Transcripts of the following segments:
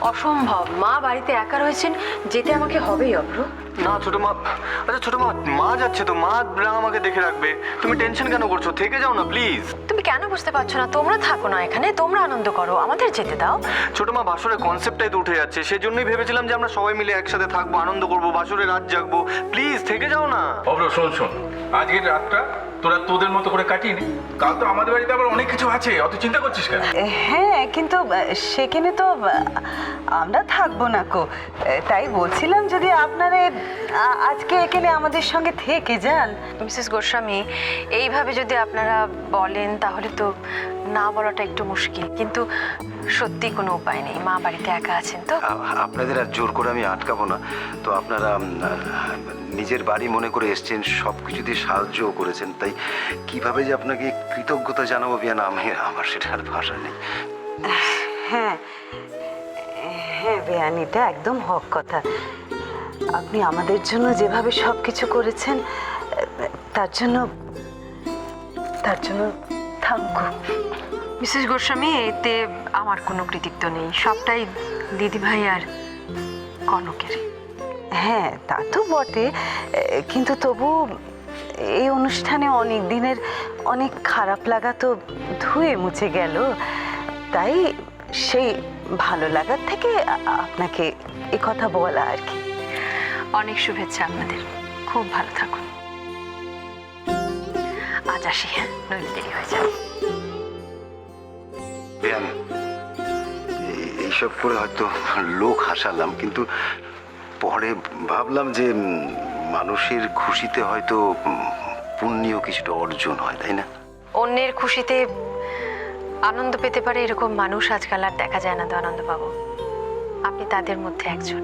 অসম্ভব, মা বাড়িতে একা রয়েছেন, যেতে আমাকে হবেই অভ্র। না ছোট মা, আচ্ছা ছোট মা, মা যাচ্ছে তো, মা আমাকে দেখে রাখবে। তুমি টেনশন কেন করছো? থেকে যাও না প্লিজ। তুমি কেন বুঝতে পারছো না? তোমরা থাকো না এখানে, তোমরা আনন্দ করো, আমাদের যেতে দাও। ছোট মা, বাসরের কনসেপ্টটাই তো উঠে যাচ্ছে, সেজন্যই ভেবেছিলাম যে আমরা সবাই মিলে একসাথে থাকবো, আনন্দ করবো, বাসরে রাত জাগবো। প্লিজ থেকে যাও না। অব্র শোন শোন, আজকের রাতটা তোরা তোদের মতো করে কাটিয়ে নে। কাল তো আমাদের বাড়িতে আবার অনেক কিছু আছে, অত চিন্তা করছিস কেন? হ্যাঁ, কিন্তু সেখানে তো আমরা থাকবো না কো। তাই বলছিলাম যদি আপনারা আজকে এখানে আমাদের সঙ্গে থেকে যান। মিসেস গোস্বামী, এইভাবে যদি আপনারা বলেন তাহলে তো না বলাটা একটু মুশকিল, কিন্তু সত্যি কোনো উপায় নেই, মা বাড়িতে একা আছেন তো। আপনাদের আর জোর করে আমি আটকাবো না। তো আপনারা নিজের বাড়ি মনে করে এসছেন, সব কিছু দিয়ে সাহায্যও করেছেন, তাই কিভাবে যে আপনাকে কৃতজ্ঞতা জানাবো বিয়ানা, আমার সেটার ভাষা নেই। হ্যাঁ হ্যাঁ বেয়ানিটা একদম হক কথা। আপনি আমাদের জন্য যেভাবে সব কিছু করেছেন, তার জন্য থাকবো। মিসেস গোস্বামী, এতে আমার কোনো কৃতিত্ব নেই, সবটাই দিদিভাই আর কনকের। হ্যাঁ তা তো বটে, কিন্তু তবু এই অনুষ্ঠানে অনেক দিনের অনেক খারাপ লাগা তো ধুয়ে মুছে গেল। তাই সেই ভালো লাগার থেকে আপনাকে এ কথা বলা আর কি। অনেক শুভেচ্ছা আপনাদের, খুব ভালো থাকুন। আজ আসি, হ্যাঁ, নইলে দেরি হয়ে যাবে। বিয়ান, এইসব করে হয়তো লোক হাসালাম, কিন্তু পরে ভাবলাম যে মানুষের খুশিতে হয়তো পুণ্যও কিছুটা অর্জন হয়, তাই না? অন্যের খুশিতে আনন্দ পেতে পারে এরকম মানুষ আজকাল আর দেখা যায় না তো আনন্দ পাবো। আপনি তাদের মধ্যে একজন।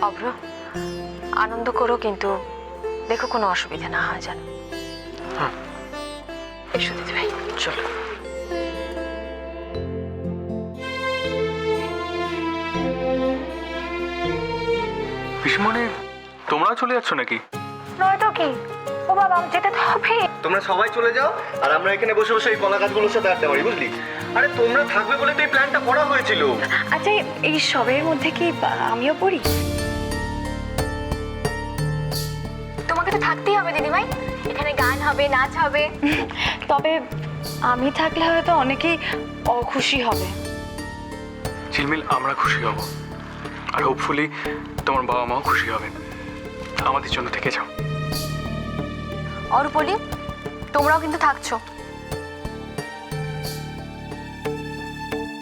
অভ্র, আনন্দ করো, কিন্তু দেখো কোনো অসুবিধা না হয় যেন। এসো দিদি ভাই, চলো। পিসমনে, তোমরা চলে যাচ্ছ নাকি? নয়তো কি, ও বাবা, যেতে তো হবে। তোমরা সবাই চলে যাও, আর আমরা এখানে বসে বসে এই কলা গাছগুলোর সাথে আড্ডা মারি, বুঝলি? আরে তোমরা থাকবে বলে তো এই প্ল্যানটা করা হয়েছিল। আচ্ছা, এই সবের মধ্যে কি আমিও পড়ি? তোমাকে তো থাকতেই হবে দিদিভাই, এখানে গান হবে, নাচ হবে। তবে আমি থাকলে হয়তো অনেকেই অখুশি হবে। ঝিলমিল, আমরা খুশি হব, আর হোপফুলি তোমার বাবা মাও খুশি হবেন। আমাদের জন্য থেকে যাও। অরুপলি, তোমরাও কিন্তু থাকছো।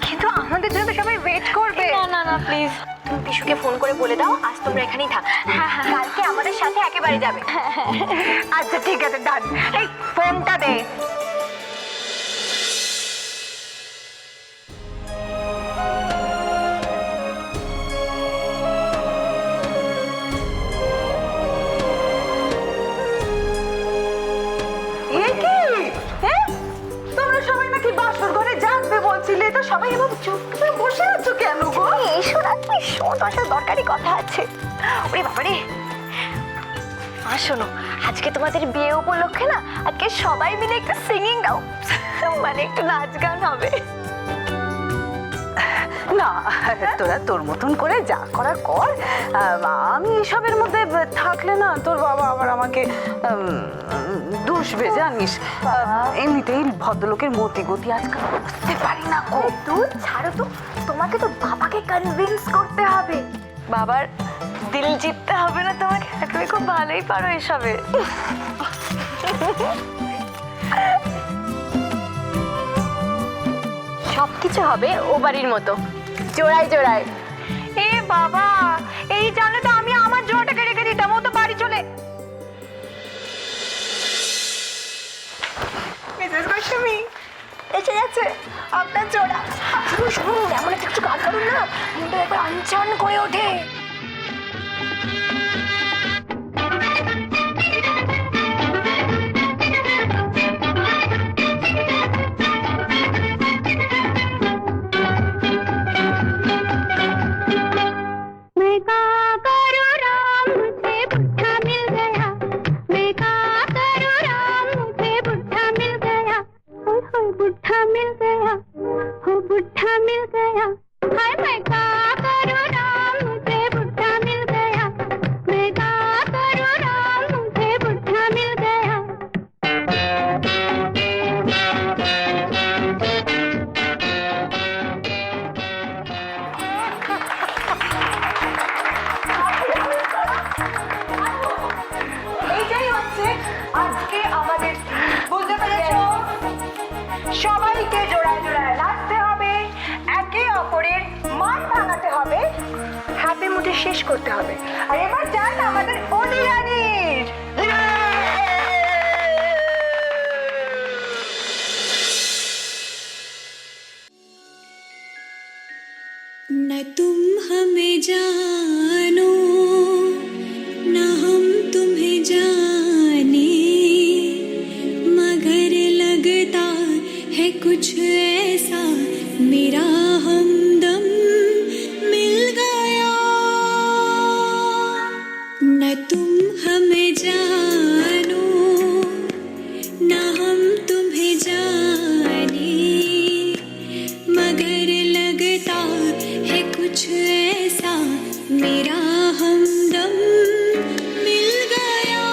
কিন্তু আমাদের জন্য তো সবাই ওয়েট করবে। না না প্লিজ, তুমি পিসুকে ফোন করে বলে দাও আজ তোমরা এখানেই থাকো। কালকে আমাদের সাথে একেবারে যাবে। আচ্ছা ঠিক আছে, ডান। এই ফোনটা দে। তোমরা সবাই নাকি বাসর ঘরে জানবে বলছিলে, তো সবাই এভাবে চুপ করে বসে আছো কেন গো? এসো না, এসো, তোমার সাথে দরকারি কথা আছে। ওরে বাবারে, আর শোনো, আজকে তোমাদের বিয়ে উপলক্ষে না, আজকে সবাই মিলে একটু সিঙ্গিং দাও, মানে একটু নাচ গান হবে। না, তোরা তোর মতন করে যা করার কর। আমি এসবের মধ্যে থাকলে না তোর বাবা আবার আমাকে দুষবে, জানিস। এমনিতেই ভদ্রলোকের মতি গতি আজকাল বুঝতে পারি না গো। তুই ছাড়ো তো, তোমাকে তো বাবাকে কনভিন্স করতে হবে। বাবার দিল জিততে হবে না তোমাকে? তুমি খুব ভালোই পারো এসবে। সবকিছু হবে ও বাড়ির মতো, জোড়ায় জোড়ায়। এ বাবা, এই জানলে তো আমি আমার জোড়াটাকে রেখে দিতাম, ও তো বাড়ি চলে। মিসেস গোস্বামী এসে গেছে আপনার জোড়া। শুনুন শুনুন, এমন একটা কিছু গান করুন না, মুন্ডু একবার আনচান করে ওঠে। बुढ़ा मिल गया, हो बुढ़ा मिल गया, শেষ করতে হবে। আর এবার যান আমাদের অনিরানির। न तुम हमें जानो न हम तुम्हें जाने, मगर लगता है कुछ ऐसा मेरा हमदम मिल गया। न तुम हमें जानो न हम तुम्हें जाने, मगर लगता है कुछ ऐसा मेरा हमदम मिल गया।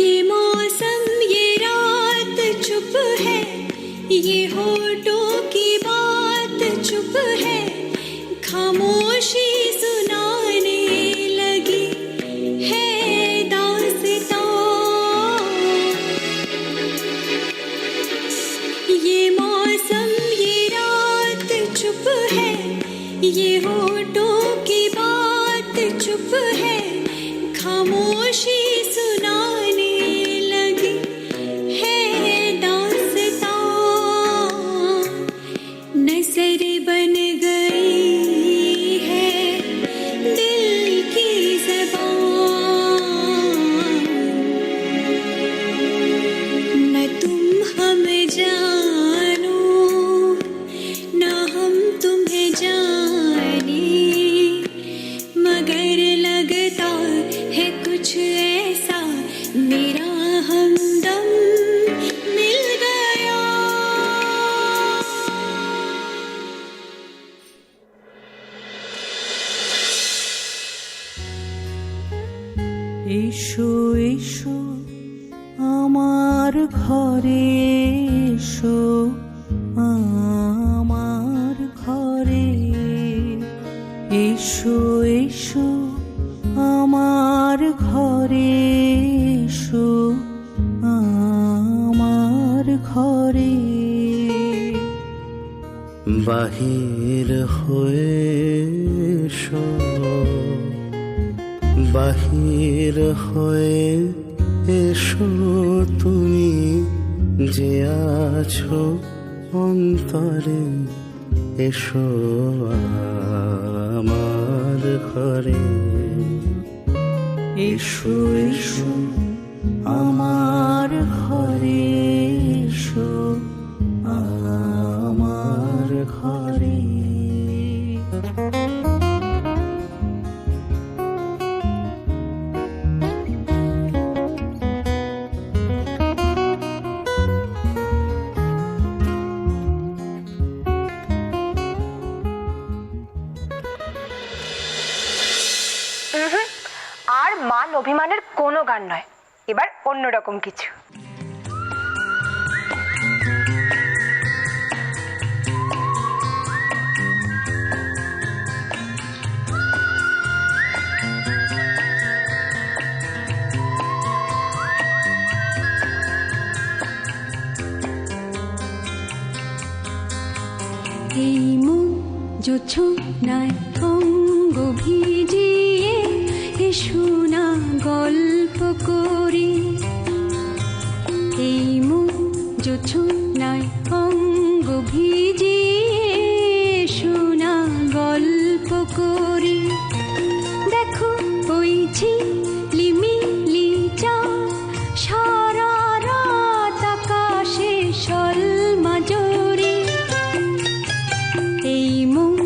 ये मौसम ये रात चुप है, ये होठों की बात चुप है, खामोशी सुनाने लगी है दास्तां। ये मौसम ये रात चुप है, ये होठों की बात चुप है, खामोशी सुनाने लगी है दास्तां। नज़र बन गई है दिल की ज़बान। न तुम हमें जानो न हम तुम्हें जाने, मगर लगता है कुछ ऐसा मेरा हमदम मिल गया। এসো এসো আমার ঘরে, এসো আমার ঘরে, এসো এসো আমার ঘরে, এসো আমার ঘরে। বাহির হয়ে এসো, বাহির হয়ে এসো তুমি যে আছো অন্তরে, এসো আমার ঘরে। এসো এসো আমার ঘরে, এসো আমার ঘরে। আর মান অভিমানের কোনো গান নয়, এবার অন্যরকম কিছু। এই মন জোছনায় অঙ্গ ভিজিয়ে এসো না গল্প করি। এই মন জোছনায় অঙ্গ ভিজিয়ে এসো না গল্প করি। দেখো ওই ঝিলিমিলি চাঁদ সারা রাত আকাশে সলমাজরি। এই মন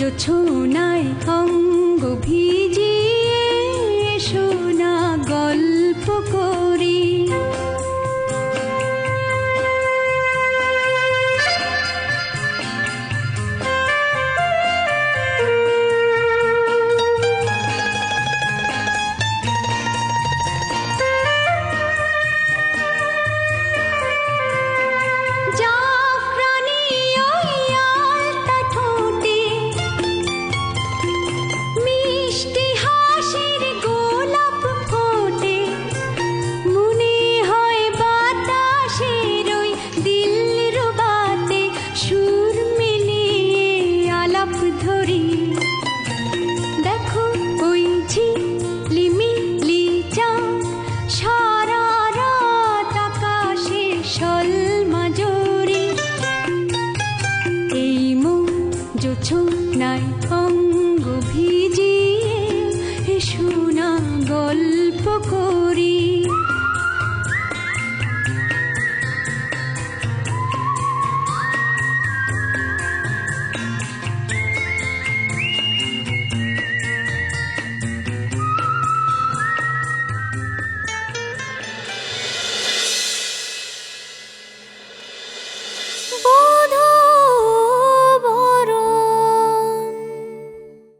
জোছনায় অঙ্গ ভিজিয়ে এসো না গল্প করি। জাফরানি করি